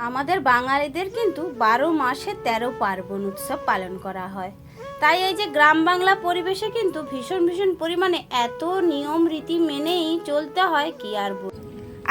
আমাদের বাঙালিদের কিন্তু 12 মাসে 13 পার্বণ উৎসব পালন করা হয়। তাই এই যে গ্রাম বাংলা পরিবেশে কিন্তু ভীষণ ভীষণ পরিমাণে এত নিয়ম রীতি মেনেই চলতে হয় কি আর বল।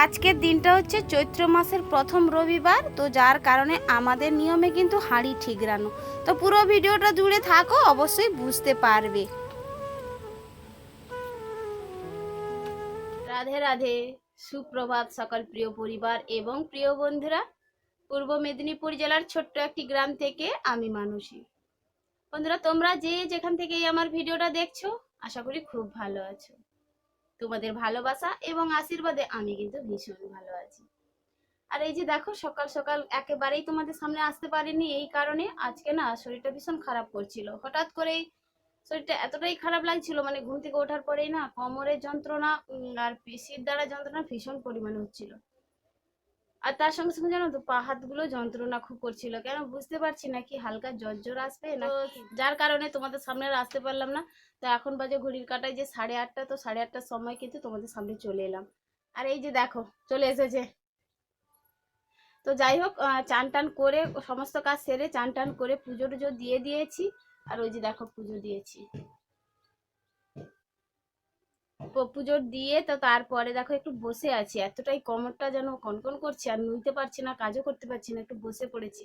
আজকের দিনটা হচ্ছে চৈত্র মাসের প্রথম রবিবার, তো যার কারণে আমাদের নিয়মে কিন্তু হাঁড়ি ঠিকরানো। তো পুরো ভিডিওটা জুড়ে থাকো, অবশ্যই বুঝতে পারবে। রাধে রাধে, সুপ্রভাত সকল প্রিয় পরিবার এবং প্রিয় বন্ধুরা। পূর্ব মেদিনীপুর জেলার ছোট্ট একটি গ্রাম থেকে আমি মানসী। বন্ধুরা, তোমরা যে যেখান থেকেই আমার ভিডিওটা দেখছো, আশা করি খুব ভালো আছো। তোমাদের ভালোবাসা এবং আশীর্বাদে আমি কিন্তু ভীষণ ভালো আছি। আর এই যে দেখো, সকাল সকাল একেবারেই তোমাদের সামনে আসতে পারিনি, এই কারণে আজকে না শরীরটা ভীষণ খারাপ করছিল। হঠাৎ করেই শরীরটা এতটাই খারাপ লাগছিল, মানে ঘুম থেকে ওঠার পরেই না কোমরের যন্ত্রণা আর পিসির দ্বারা যন্ত্রণা ভীষণ পরিমাণে হচ্ছিল। আর তার সঙ্গে সঙ্গে জানো তো, পা হাতগুলো যন্ত্রণা খুব করছিল, কেন বুঝতে পারছি না, কি হালকা জ্বর জ্বর আসবে না, যার কারণে তোমাদের সামনে আর আসতে পারলাম না। তো এখন বাজে ঘড়ির কাঁটায় যে 8:30, তো 8:30টার সময় কিন্তু তোমাদের সামনে চলে এলাম। আর এই যে দেখো চলে এসেছে। তো যাই হোক, চান টান করে সমস্ত কাজ সেরে চান টান করে পুজো টুজো দিয়ে দিয়েছি। আর ওই যে দেখো পুজো দিয়েছি, পুজো দিয়ে তো তারপরে দেখো একটু বসে আছি। এতটাই কোমরটা যেন কনকন করছে, আর নুইতে পারছি না, কাজও করতে পারছি না, একটু বসে পড়েছি।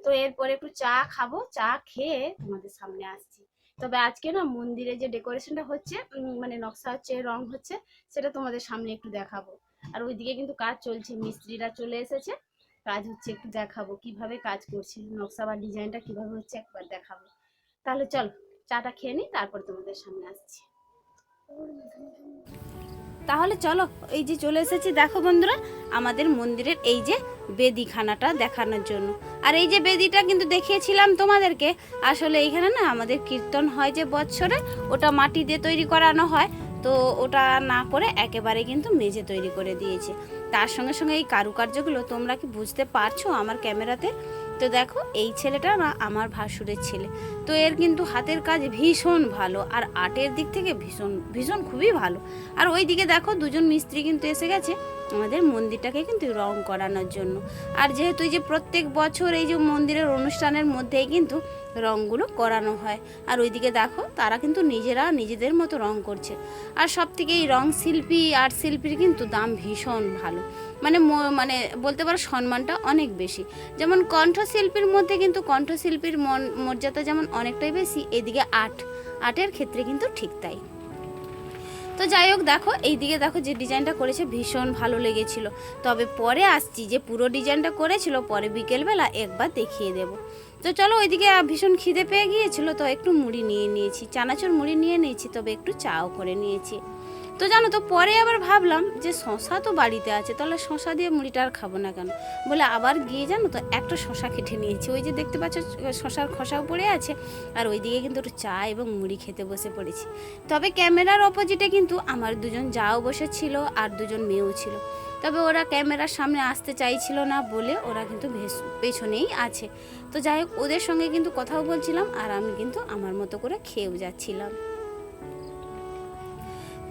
তো এরপরে একটু চা খাবো, চা খেয়ে তোমাদের সামনে আসছি। তবে আজকে না মন্দিরে যে ডেকোরেশনটা হচ্ছে, মানে নকশা হচ্ছে, রং হচ্ছে, সেটা তোমাদের সামনে একটু দেখাবো। আর ওইদিকে কিন্তু কাজ চলছে, মিস্ত্রিরা চলে এসেছে, কাজ হচ্ছে, একটু দেখাবো কিভাবে কাজ করছে, নকশা বা ডিজাইনটা কিভাবে হচ্ছে একবার দেখাবো। তাহলে চল চাটা খেয়ে নিই, তারপর তোমাদের সামনে আসছি। তাহলে চলো, এই যে চলে এসেছি দেখো বন্ধুরা, আমাদের মন্দিরের এই যে বেদিখানাটা দেখানোর জন্য। আর এই যে বেদিটা কিন্তু দেখিয়েছিলাম তোমাদেরকে, আসলে এইখানে না আমাদের কীর্তন হয় যে বৎসরে, ওটা মাটি দিয়ে তৈরি করানো হয়। তো ওটা না করে একেবারে কিন্তু মেঝে তৈরি করে দিয়েছে। তার সঙ্গে সঙ্গে এই কারুকার্যগুলো তোমরা কি বুঝতে পারছো আমার ক্যামেরাতে? তো দেখো, এই ছেলেটা না আমার ভাসুরের ছেলে। তো এর কিন্তু হাতের কাজ ভীষণ ভালো, আর আর্টের দিক থেকে ভীষণ ভীষণ খুবই ভালো। আর ওই দিকে দেখো দুজন মিস্ত্রি কিন্তু এসে গেছে আমাদের মন্দিরটাকে কিন্তু রং করানোর জন্য। আর যেহেতু এই যে প্রত্যেক বছর এই যে মন্দিরের অনুষ্ঠানের মধ্যেই কিন্তু রঙগুলো করানো হয়। আর ওইদিকে দেখো তারা কিন্তু নিজেরা নিজেদের মতো রং করছে। আর সব থেকে এই রং শিল্পী, আর্ট শিল্পীর কিন্তু দাম ভীষণ ভালো, মানে মানে বলতে পারো সম্মানটা অনেক বেশি। যেমন কণ্ঠশিল্পীর মধ্যে কিন্তু কণ্ঠশিল্পীর মর্যাদা যেমন অনেকটাই বেশি, এদিকে আর্টের ক্ষেত্রে কিন্তু ঠিক তাই। তো যাই হোক, দেখো এইদিকে দেখো যে ডিজাইনটা করেছে ভীষণ ভালো লেগেছিল। তবে পরে আসছি যে পুরো ডিজাইনটা করেছিল, পরে বিকেলবেলা একবার দেখিয়ে দেব। তো চলো, ওইদিকে ভীষণ খিদে পেয়ে গিয়েছিল, তো একটু মুড়ি নিয়ে নিয়েছি, চানাচুর মুড়ি নিয়ে নিয়েছি, তবে একটু চাও করে নিয়েছি। তো জানো তো, পরে আবার ভাবলাম যে শশা তো বাড়িতে আছে, তাহলে শশা দিয়ে মুড়িটা আর খাবো না কেন, বলে আবার গিয়ে জানো তো একটা শশা কেটে নিয়েছি। ওই যে দেখতে পাচ্ছ শশার খোসাও পড়ে আছে। আর ওইদিকে কিন্তু একটু চা এবং মুড়ি খেতে বসে পড়েছি। তবে ক্যামেরার অপোজিটে কিন্তু আমার দুজন যাও বসেছিল আর দুজন মেয়েও ছিল। তবে ওরা ক্যামেরার সামনে আসতে চাইছিল না বলে ওরা কিন্তু পেছনেই আছে। তো যাই হোক, ওদের সঙ্গে কিন্তু কথাও বলছিলাম, আর আমি কিন্তু আমার মতো করে খেয়েও যাচ্ছিলাম।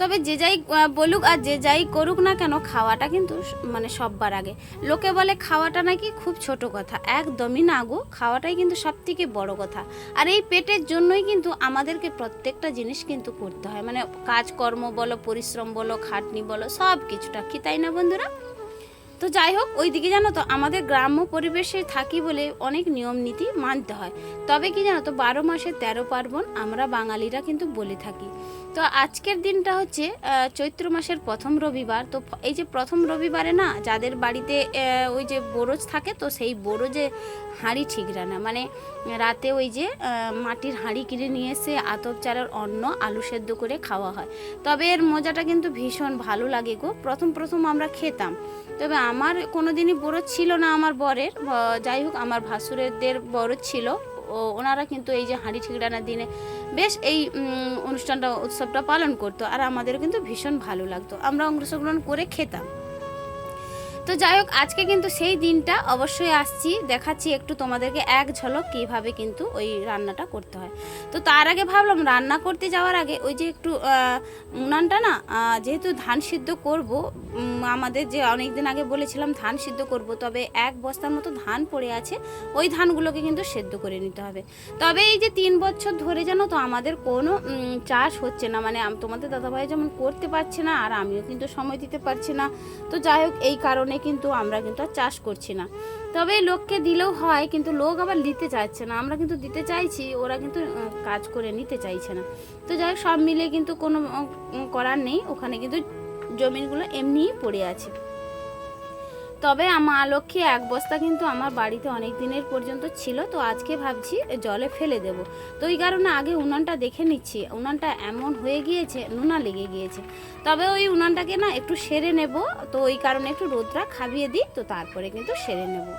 তবে যে যাই বলুক আর যে যাই করুক না কেন, খাওয়াটা কিন্তু মানে সববার আগে। লোকে বলে খাওয়াটা নাকি খুব ছোট কথা, একদমই না গো, খাওয়াটাই কিন্তু সব থেকে বড় কথা। আর এই পেটের জন্যই কিন্তু আমাদেরকে প্রত্যেকটা জিনিস কিন্তু করতে হয়, মানে কাজকর্ম বলো, পরিশ্রম বলো, খাটনি বলো, সব কিছুটা, কি তাই না বন্ধুরা? তো যাই হোক, ওইদিকে জানো তো আমাদের গ্রাম্য পরিবেশে থাকি বলে অনেক নিয়ম নীতি মানতে হয়। তবে কি জানো তো, 12 মাসে 13 পার্বণ আমরা বাঙালিরা কিন্তু বলে থাকি। তো আজকের দিনটা হচ্ছে চৈত্র মাসের প্রথম রবিবার। তো এই যে প্রথম রবিবারে না যাদের বাড়িতে ওই যে বরজ থাকে, তো সেই বরজে হাঁড়ি ঠিকরানা, মানে রাতে ওই যে মাটির হাঁড়ি কিনে নিয়ে এসে আতপ চালের অন্ন আলু সেদ্ধ করে খাওয়া হয়। তবে এর মজাটা কিন্তু ভীষণ ভালো লাগে গো। প্রথম প্রথম আমরা খেতাম, তবে আমার কোনো দিনই বরজ ছিল না আমার বরের। যাই হোক, আমার ভাসুরেদের বরজ ছিল, ওনারা কিন্তু এই যে হাঁড়ি ঠিকরানার দিনে বেশ এই অনুষ্ঠানটা, উৎসবটা পালন করতো। আর আমাদের কিন্তু ভীষণ ভালো লাগতো, আমরা অংশগ্রহণ করে খেতাম। তো যাই হোক, আজকে কিন্তু সেই দিনটা অবশ্যই আসছি, দেখাচ্ছি একটু তোমাদেরকে এক ঝলক কীভাবে কিন্তু ওই রান্নাটা করতে হয়। তো তার আগে ভাবলাম রান্না করতে যাওয়ার আগে ওই যে একটু উনানটা না, যেহেতু ধান সিদ্ধ করব, আমাদের যে অনেক দিন আগে বলেছিলাম ধান সিদ্ধ করব, তবে এক বস্তার মতো ধান পড়ে আছে, ওই ধানগুলোকে কিন্তু সেদ্ধ করে নিতে হবে। তবে এই যে 3 বছর ধরে জানো তো আমাদের কোনো চাষ হচ্ছে না, মানে তোমাদের দাদাভাই যেমন করতে পারছে না, আর আমিও কিন্তু সময় দিতে পারছি না। তো যাই হোক, এই কারণে কিন্তু আমরা কিন্তু আর চাষ করছি না। তবে লোককে দিলেও হয়, কিন্তু লোক আবার দিতে চাইছে না। আমরা কিন্তু দিতে চাইছি, ওরা কিন্তু কাজ করে নিতে চাইছে না। তো যাই হোক, সব মিলে কিন্তু কোনো করার নেই, ওখানে কিন্তু জমিনগুলো এমনিই পড়ে আছে। তবে মা লক্ষ্মী এক বস্তা কিন্তু আমার বাড়িতে অনেক দিনের পর্যন্ত ছিল, তো আজকে ভাবছি জলে ফেলে দেব। তো এই কারণে আগে উনানটা দেখে নিচ্ছি, উনানটা এমন হয়ে গিয়েছে, নুনা লেগে গিয়েছে। তবে ওই উনানটাকে না একটু সেরে নেব, তো ওই কারণে একটু রোদটা খাবিয়ে দিই, তো তারপরে কিন্তু সেরে নেব।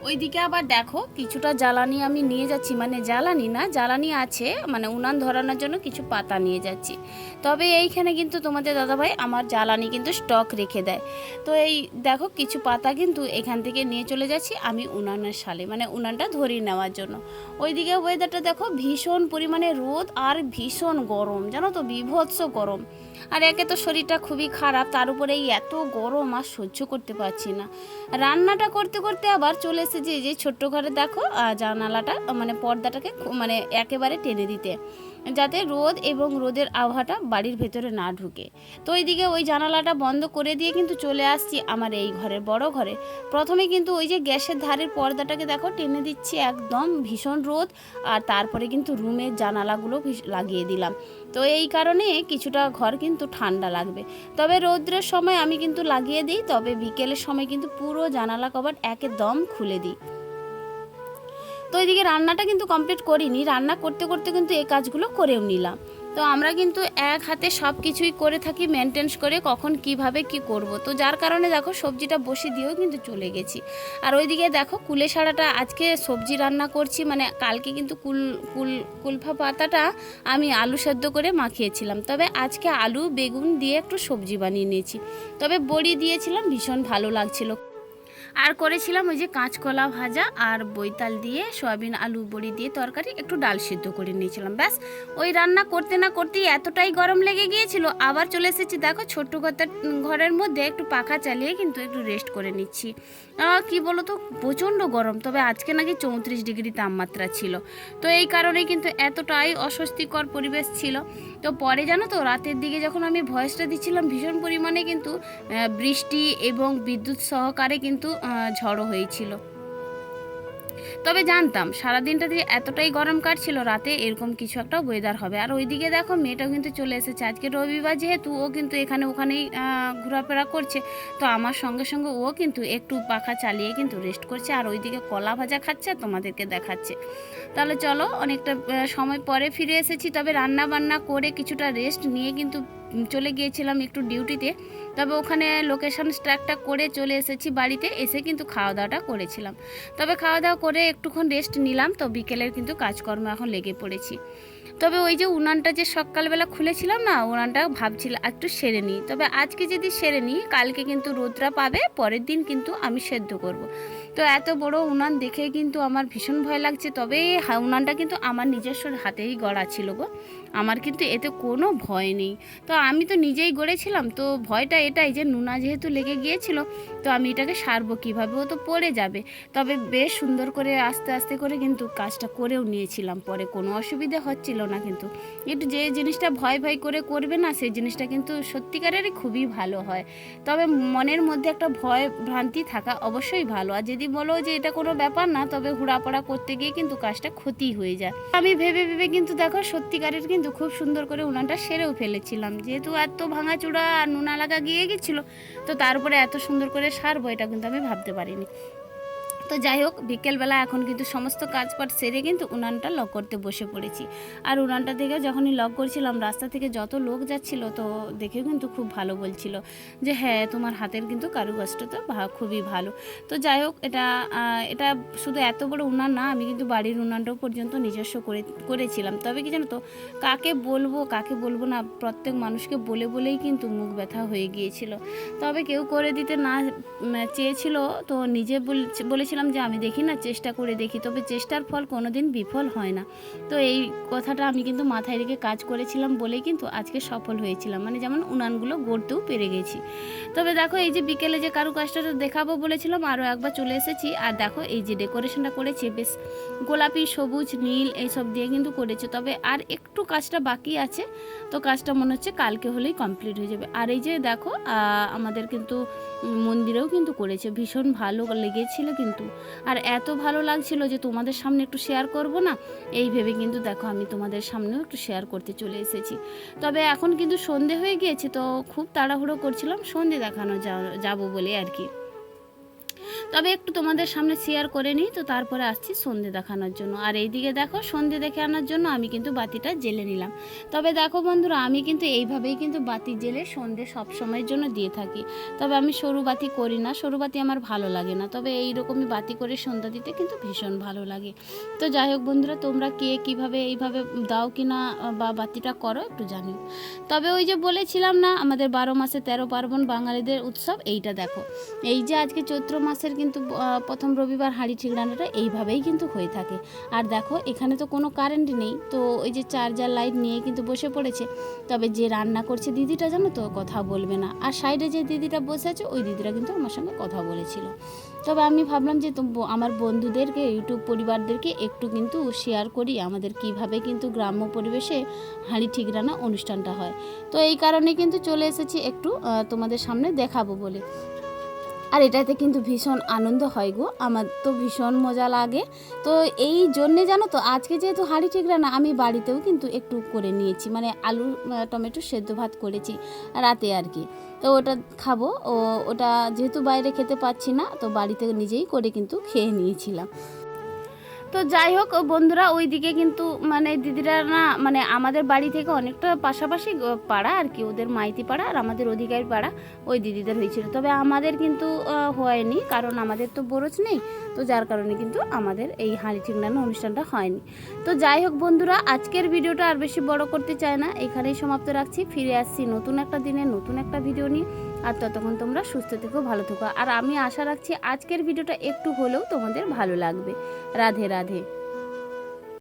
ওইদিকে আবার দেখো কিছুটা জ্বালানি আমি নিয়ে যাচ্ছি, মানে জ্বালানি না, জ্বালানি আছে, মানে উনান ধরানোর জন্য কিছু পাতা নিয়ে যাচ্ছি। তবে এইখানে কিন্তু তোমাদের দাদাভাই আমার জ্বালানি কিন্তু স্টক রেখে দেয়। তো এই দেখো কিছু পাতা কিন্তু এখান থেকে নিয়ে চলে যাচ্ছি আমি উনানের সালে, মানে উনানটা ধরিয়ে নেওয়ার জন্য। ওইদিকে ওয়েদারটা দেখো, ভীষণ পরিমাণে রোদ আর ভীষণ গরম, জানো তো, বীভৎস গরম। আর একে তো শরীরটা খুবই খারাপ, তার উপরে এই এত গরম আর সহ্য করতে পারছি না। রান্নাটা করতে করতে আবার চলে এসেছি যে ছোট্ট ঘরে দেখো জানালাটা, মানে পর্দাটাকে মানে একেবারে টেনে দিতে, যাতে রোদ এবং রোদের আবহাওয়াটা বাড়ির ভেতরে না ঢুকে। তো ওইদিকে ওই জানালাটা বন্ধ করে দিয়ে কিন্তু চলে আসছি আমার এই ঘরের বড় ঘরে। প্রথমে কিন্তু ওই যে গ্যাসের ধারের পর্দাটাকে দেখো টেনে দিচ্ছি, একদম ভীষণ রোদ, আর তারপরে কিন্তু রুমের জানালাগুলো লাগিয়ে দিলাম। তো এই কারণে কিছুটা ঘর কিন্তু ঠান্ডা লাগবে। তবে রৌদ্রের সময় আমি কিন্তু লাগিয়ে দিই, তবে বিকেলের সময় কিন্তু পুরো জানালা কভার একদম খুলে দিই। তো এইদিকে রান্নাটা কিন্তু কমপ্লিট করিনি, রান্না করতে করতে কিন্তু এই কাজগুলো করেও নিলাম। তো আমরা কিন্তু এক হাতে সব কিছুই করে থাকি, মেনটেন্স করে কখন কিভাবে কি করব। তো যার কারণে দেখো সবজিটা বসিয়ে দিয়েও কিন্তু চলে গেছি। আর ওইদিকে দেখো কুলে শাড়াটা আজকে সবজি রান্না করছি, মানে কালকে কিন্তু কুলফা পাতাটা আমি আলু সেদ্ধ করে মাখিয়েছিলাম, তবে আজকে আলু বেগুন দিয়ে একটু সবজি বানিয়ে নিয়েছি। তবে বড়ি দিয়েছিলাম, ভীষণ ভালো লাগছিল। আর করেছিলাম ওই যে কাঁচকলা ভাজা আর বৈতাল দিয়ে সয়াবিন আলু বড়ি দিয়ে তরকারি, একটু ডাল সিদ্ধ করে নিয়েছিলাম। ব্যাস, ওই রান্না করতে না করতেই এতটাই গরম লেগে গিয়েছিল, আবার চলে এসেছি দেখো ছোট্ট ঘরের মধ্যে একটু পাখা চালিয়ে কিন্তু একটু রেস্ট করে নিচ্ছি। কি বলো তো, প্রচণ্ড গরম, তবে আজকে নাকি 34 ডিগ্রি তাপমাত্রা ছিল। তো এই কারণে কিন্তু এতটাই অস্বস্তিকর পরিবেশ ছিল। তো পরে জানো তো, রাতের দিকে যখন আমি ভয়েসটা দিচ্ছিলাম, ভীষণ পরিমাণে কিন্তু বৃষ্টি এবং বিদ্যুৎ সহকারে কিন্তু ঝড়ো হয়েছিল। তবে জানতাম সারাদিনটা দিয়ে এতটাই গরম কাটছিল, রাতে এরকম কিছু একটা ওয়েদার হবে। আর ওইদিকে দেখো মেয়েটাও কিন্তু চলে এসেছে, আজকে রবিবার যেহেতু ও কিন্তু এখানে ওখানেই ঘোরাফেরা করছে। তো আমার সঙ্গে সঙ্গে ও কিন্তু একটু পাখা চালিয়ে কিন্তু রেস্ট করছে, আর ওইদিকে কলা ভাজা খাচ্ছে, তোমাদেরকে দেখাচ্ছে। তাহলে চলো, অনেকটা সময় পরে ফিরে এসেছি। তবে রান্না বান্না করে কিছুটা রেস্ট নিয়ে কিন্তু চলে গিয়েছিলাম একটু ডিউটিতে। তবে ওখানে লোকেশন ট্র্যাকটা করে চলে এসেছি বাড়িতে, এসে কিন্তু খাওয়া দাওয়াটা করেছিলাম। তবে খাওয়া দাওয়া করে একটুক্ষণ রেস্ট নিলাম, তো বিকেলের কিন্তু কাজকর্ম এখন লেগে পড়েছি। তবে ওই যে উনানটা যে সকালবেলা খুলেছিলাম না, উনানটা ভাবছিলাম একটু সেরে নিই। তবে আজকে যদি সেরে নিই, কালকে কিন্তু রোদরা পাবে, পরের দিন কিন্তু আমি সেদ্ধ করব। তো এত বড় উনান দেখে কিন্তু আমার ভীষণ ভয় লাগছে। তবে উনানটা কিন্তু আমার নিজস্ব হাতেই গড়া ছিল গো, আমার কিন্তু এতে কোনো ভয় নেই। তো আমি তো নিজেই গড়েছিলাম, তো ভয়টা এটাই যে নুনা যেহেতু লেগে গিয়েছিল, তো আমি এটাকে সারবো কীভাবে, ও তো পড়ে যাবে। তবে বেশ সুন্দর করে আস্তে আস্তে করে কিন্তু কাজটা করেও নিয়েছিলাম, পরে কোনো অসুবিধা হচ্ছিল না। কিন্তু একটু যে জিনিসটা ভয় ভয় করে করবে না, সেই জিনিসটা কিন্তু সত্যিকারেরই খুবই ভালো হয়। তবে মনের মধ্যে একটা ভয় ভ্রান্তি থাকা অবশ্যই ভালো। আর যদি বলো যে এটা কোনো ব্যাপার না, তবে হুড়াপড়া করতে গিয়ে কিন্তু কাজটা ক্ষতি হয়ে যায়। আমি ভেবে ভেবে কিন্তু দেখো সত্যিকারের কিন্তু খুব সুন্দর করে উনানটা সেরেও ফেলেছিলাম, যেহেতু এত ভাঙাচোড়া আর নুনা লাগা গিয়ে গেছিলো, তো তার উপরে এত সুন্দর করে সারবো এটা কিন্তু আমি ভাবতে পারিনি। তো যাই হোক, বিকেলবেলা এখন কিন্তু সমস্ত কাজপাট সেরে কিন্তু উনানটা লক করতে বসে পড়েছি। আর উনানটা থেকে যখনই লক করছিলাম, রাস্তা থেকে যত লোক যাচ্ছিল তো দেখে কিন্তু খুব ভালো বলছিল যে হ্যাঁ তোমার হাতের কিন্তু কারুকাজটা তো খুবই ভালো। তো যাই হোক, এটা শুধু এত বড় উনান না, আমি কিন্তু বাড়ির উনানটাও পর্যন্ত নিজস্ব করেছিলাম। তবে কি জানো তো, কাকে বলবো না, প্রত্যেক মানুষকে বলেই কিন্তু মুখ ব্যথা হয়ে গিয়েছিল। তবে কেউ করে দিতে না চেয়েছিল, তো নিজে বলেছিলাম যে আমি দেখি না, চেষ্টা করে দেখি, তবে চেষ্টার ফল কোনোদিন বিফল হয় না। তো এই কথাটা আমি কিন্তু মাথায় রেখে কাজ করেছিলাম বলেই কিন্তু আজকে সফল হয়েছিলাম, মানে যেমন উনানগুলো গড়তেও পেরে গেছি। তবে দেখো, এই যে বিকেলে যে কারুকাজটা দেখাবো বলেছিলাম, আরও একবার চলে এসেছি। আর দেখো এই যে ডেকোরেশনটা করেছে, বেশ গোলাপি, সবুজ, নীল এইসব দিয়ে কিন্তু করেছে। তবে আর একটু কাজটা বাকি আছে, তো কাজটা মনে হচ্ছে কালকে হলেই কমপ্লিট হয়ে যাবে। আর এই যে দেখো, আমাদের কিন্তু মন্দিরেও কিন্তু করেছে, ভীষণ ভালো লেগেছিল কিন্তু। আর এত ভালো লাগছিল যে তোমাদের সামনে একটু শেয়ার করব না, এই ভেবে কিন্তু দেখো আমি তোমাদের সামনেও একটু শেয়ার করতে চলে এসেছি। তবে এখন কিন্তু সন্ধে হয়ে গিয়েছে, তো খুব তাড়াহুড়ো করছিলাম সন্ধে দেখানো যাবো বলে আর কি। তবে একটু তোমাদের সামনে শেয়ার করে নিই, তো তারপরে আসছি সন্ধে দেখানোর জন্য। আর এইদিকে দেখো, সন্ধে দেখে আনার জন্য আমি কিন্তু বাতিটা জ্বেলে নিলাম। তবে দেখো বন্ধুরা, আমি কিন্তু এইভাবেই কিন্তু বাতি জ্বেলে সন্ধে সবসময়ের জন্য দিয়ে থাকি। তবে আমি সরু বাতি করি না, সরু বাতি আমার ভালো লাগে না। তবে এইরকমই বাতি করে সন্ধ্যা দিতে কিন্তু ভীষণ ভালো লাগে। তো যাই হোক বন্ধুরা, তোমরা কীভাবে এইভাবে দাও কি না বা বাতিটা করো একটু জানিও। তবে ওই যে বলেছিলাম না, আমাদের 12 মাসে 13 পার্বণ বাঙালিদের উৎসব, এইটা দেখো। এই যে আজকে চৈত্র মাসের কিন্তু প্রথম রবিবার হাঁড়ি ঠিক রান্নাটা এইভাবেই কিন্তু হয়ে থাকে। আর দেখো, এখানে তো কোনো কারেন্ট নেই, তো ওই যে চার্জার লাইট নিয়ে কিন্তু বসে পড়েছে। তবে যে রান্না করছে দিদিটা, জানো তো, কথা বলবে না। আর সাইডে যে দিদিটা বসে আছে, ওই দিদিটা কিন্তু আমার সঙ্গে কথা বলেছিল। তবে আমি ভাবলাম যে আমার বন্ধুদেরকে, ইউটিউব পরিবারদেরকে একটু কিন্তু শেয়ার করি আমাদের কিভাবে কিন্তু গ্রাম্য পরিবেশে হাঁড়ি ঠিক রান্না অনুষ্ঠানটা হয়। তো এই কারণে কিন্তু চলে এসেছি একটু তোমাদের সামনে দেখাবো বলে। আর এটাতে কিন্তু ভীষণ আনন্দ হয় গো, আমার তো ভীষণ মজা লাগে। তো এই জন্যে জানো তো, আজকে যেহেতু হাঁড়ি ঠিক রান্না, আমি বাড়িতেও কিন্তু একটু করে নিয়েছি, মানে আলু টমেটো সেদ্ধ ভাত করেছি রাতে আর কি। তো ওটা খাবো, ওটা যেহেতু বাইরে খেতে পাচ্ছি না, তো বাড়িতে নিজেই করে কিন্তু খেয়ে নিয়েছিলাম। তো যাই হোক বন্ধুরা, ওই দিকে কিন্তু মানে দিদিরা না, মানে আমাদের বাড়ি থেকে অনেকটা পাশাপাশি পাড়া আর কি, ওদের মাইতি পাড়া আর আমাদের অধিকারী পাড়া, ওই দিদিদের হয়েছিল। তবে আমাদের কিন্তু হয়নি, কারণ আমাদের তো বরজ নেই, তো যার কারণে কিন্তু আমাদের এই হাঁড়ি ঠিক রান্না অনুষ্ঠানটা হয়নি। তো যাই হোক বন্ধুরা, আজকের ভিডিওটা আর বেশি বড় করতে চাই না, এখানেই সমাপ্ত রাখছি। ফিরে আসছি নতুন একটা দিনে নতুন একটা ভিডিও নিয়ে। আর ততক্ষণ তোমরা সুস্থ থেকো, ভালো থেকো। আর আমি আশা রাখছি আজকের ভিডিওটা একটু হলেও তোমাদের ভালো লাগবে। রাধে রাধে।